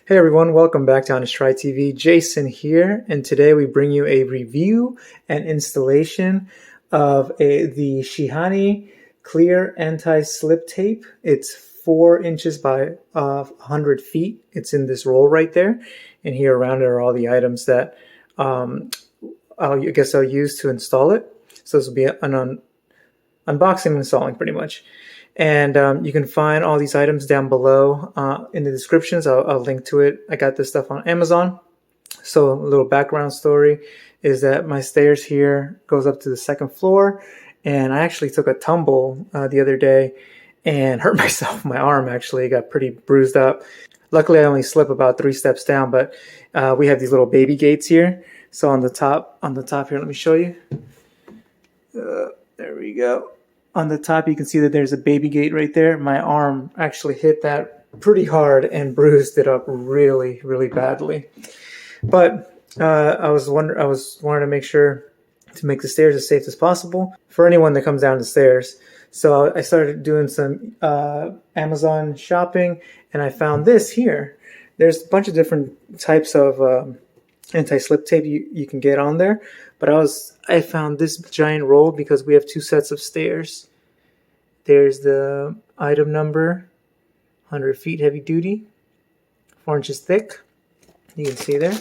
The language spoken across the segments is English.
Hey everyone, welcome back to Honest Try TV. Jason here, and today we bring you a review and installation of the Shihanee clear anti-slip tape. It's 4 inches by 100 feet. It's in this roll right there, and here around it are all the items that I guess I'll use to install it. So this will be an unboxing and installing pretty much. And you can find all these items down below in the descriptions. I'll link to it. I got this stuff on Amazon. So a little background story is that my stairs here goes up to the 2nd floor, and I actually took a tumble the other day and hurt myself. My arm actually got pretty bruised up. Luckily, I only slip about 3 steps down, but we have these little baby gates here. So on the top here, let me show you. There we go. On the top, you can see that there's a baby gate right there. My arm actually hit that pretty hard and bruised it up really, really badly. But I was wanting to make sure to make the stairs as safe as possible for anyone that comes down the stairs. So I started doing some Amazon shopping, and I found this here. There's a bunch of different types of anti-slip tape you can get on there, but I found this giant roll because we have 2 sets of stairs. There's the item number, 100 feet heavy duty, 4 inches thick. You can see there.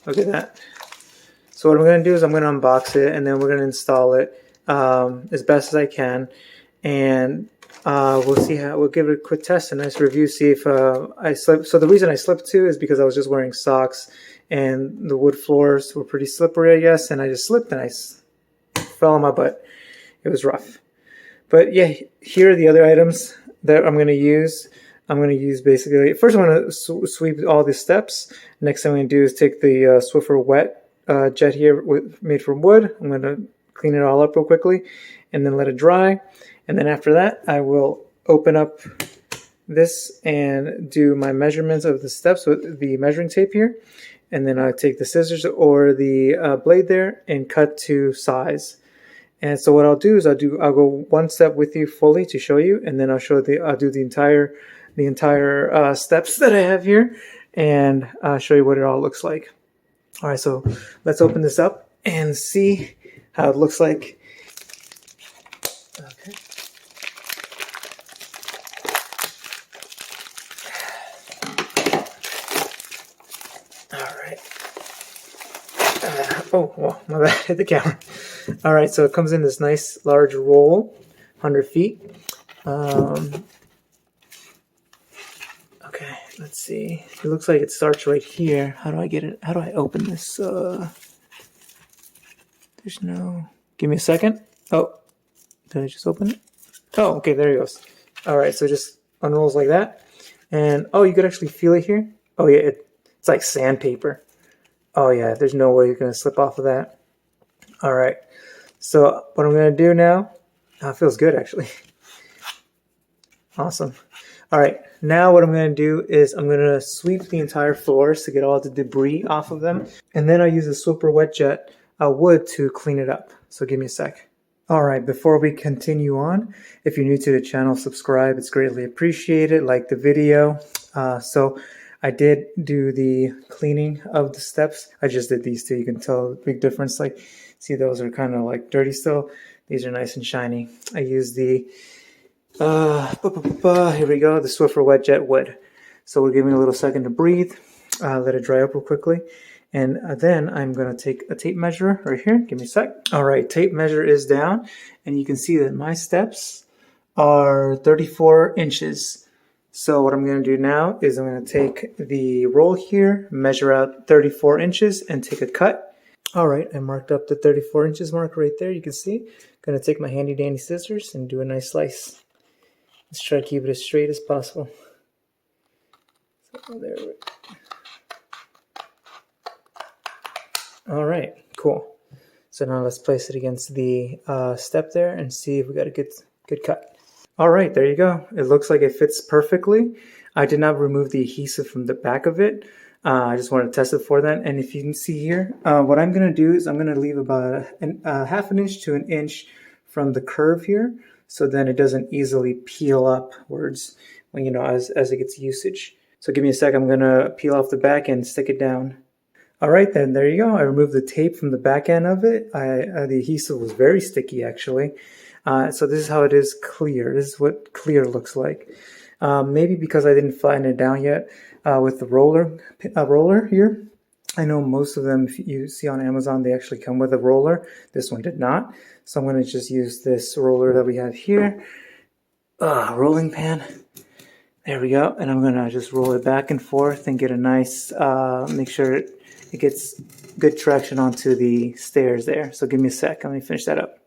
Look at that. So what I'm going to do is I'm going to unbox it, and then we're going to install it as best as I can, and we'll see how we'll give it a quick test, a nice review, see if I slipped. So the reason I slipped too is because I was just wearing socks, and the wood floors were pretty slippery, I guess, and I just slipped and I fell on my butt. It was rough. But yeah, here are the other items that I'm going to use. I'm going to use basically, first I'm going to sweep all the steps. Next thing I'm going to do is take the Swiffer Wetjet here made from wood. I'm going to clean it all up real quickly and then let it dry. And then after that, I will open up this and do my measurements of the steps with the measuring tape here. And then I take the scissors or the blade there and cut to size. And so what I'll do is I'll go one step with you fully to show you, and then I'll do the entire steps that I have here, and show you what it all looks like. All right, so let's open this up and see how it looks like. Okay. All right. Oh, well, my bad, hit the camera. All right, so it comes in this nice large roll, 100 feet. Okay, let's see. It looks like it starts right here. How do I get it? How do I open this? There's no... Give me a second. Oh, did I just open it? Oh, okay, there it goes. All right, so it just unrolls like that. And, oh, you could actually feel it here. Oh, yeah, it's like sandpaper. Oh, yeah, there's no way you're going to slip off of that. All right, so what I'm going to do now, it feels good, actually. Awesome. All right, now what I'm going to do is I'm going to sweep the entire floors to get all the debris off of them. And then I'll use a Swiffer Wetjet wood to clean it up. So give me a sec. All right, before we continue on, if you're new to the channel, subscribe. It's greatly appreciated. Like the video. So I did do the cleaning of the steps. I just did these 2. You can tell the big difference. Like, see, those are kind of like dirty still. These are nice and shiny. I used the, here we go, the Swiffer Wetjet wood. So we'll give it a little second to breathe. Let it dry up real quickly. And then I'm going to take a tape measure right here. Give me a sec. All right, tape measure is down. And you can see that my steps are 34 inches. So what I'm going to do now is I'm going to take the roll here, measure out 34 inches, and take a cut. All right, I marked up the 34 inches mark right there. You can see. I'm going to take my handy dandy scissors and do a nice slice. Let's try to keep it as straight as possible. So there we go. All right, cool. So now let's place it against the step there and see if we got a good cut. All right, there you go. It looks like it fits perfectly. I did not remove the adhesive from the back of it. I just wanted to test it for that. And if you can see here, what I'm going to do is I'm going to leave about half an inch to an inch from the curve here, so then it doesn't easily peel upwards when, as it gets usage. So give me a sec, I'm gonna peel off the back and stick it down. All right then, there you go. I removed the tape from the back end of it. The adhesive was very sticky actually. So this is how it is clear. This is what clear looks like. Maybe because I didn't flatten it down yet with the roller here. I know most of them, if you see on Amazon, they actually come with a roller. This one did not. So I'm going to just use this roller that we have here. Rolling pan. There we go. And I'm going to just roll it back and forth and get a nice, make sure it gets good traction onto the stairs there. So give me a sec. Let me finish that up.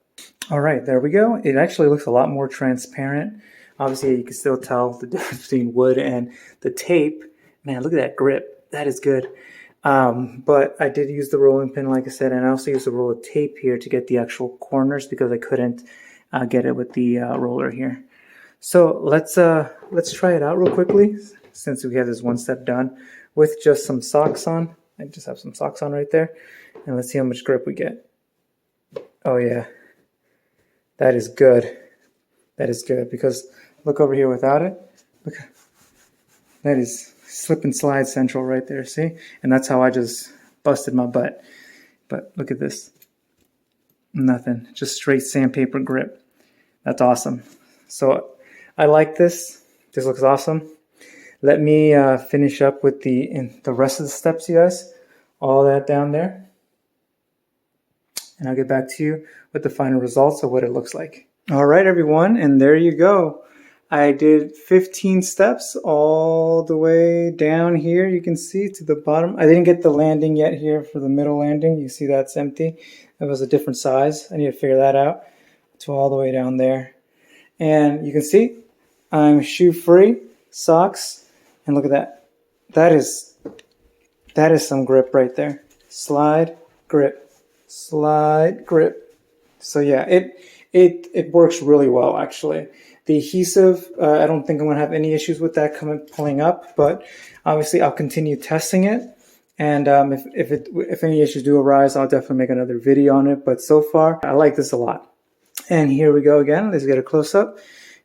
All right, there we go. It actually looks a lot more transparent. Obviously, you can still tell the difference between wood and the tape. Man, look at that grip. That is good. But I did use the rolling pin, like I said, and I also used a roll of tape here to get the actual corners because I couldn't get it with the roller here. So let's try it out real quickly since we have this one step done with just some socks on. I just have some socks on right there, and let's see how much grip we get. Oh yeah, that is good. That is good because look over here without it. Look, that is slip and slide central right there, see? And that's how I just busted my butt. But look at this. Nothing, just straight sandpaper grip. That's awesome. So I like this. This looks awesome. Let me finish up with the rest of the steps, you guys. All that down there. And I'll get back to you with the final results of what it looks like. All right, everyone, and there you go. I did 15 steps all the way down here. You can see to the bottom. I didn't get the landing yet here for the middle landing. You see that's empty. It was a different size. I need to figure that out. To all the way down there. And you can see I'm shoe free, socks, and look at that. That is some grip right there. Slide, grip, slide, grip. So yeah, it works really well actually. The adhesive, I don't think I'm going to have any issues with that pulling up, but obviously I'll continue testing it. And if any issues do arise, I'll definitely make another video on it. But so far, I like this a lot. And here we go again. Let's get a close-up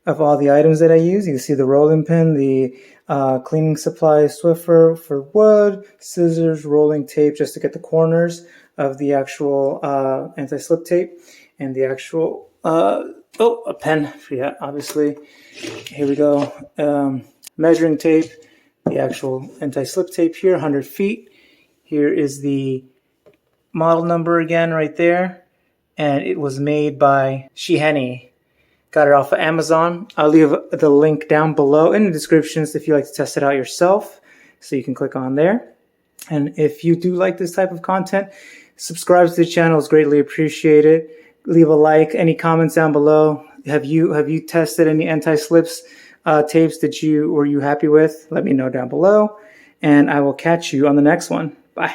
of all the items that I use. You can see the rolling pin, the cleaning supply Swiffer for wood, scissors, rolling tape just to get the corners of the actual anti-slip tape, and the actual a pen, yeah, obviously. Here we go. Measuring tape, the actual anti-slip tape here, 100 feet. Here is the model number again right there. And it was made by Shihanee. Got it off of Amazon. I'll leave the link down below in the descriptions if you like to test it out yourself. So you can click on there. And if you do like this type of content, subscribe to the channel. It's greatly appreciated. Leave a like, any comments down below. Have you tested any anti-slips tapes were you happy with? Let me know down below. And I will catch you on the next one. Bye.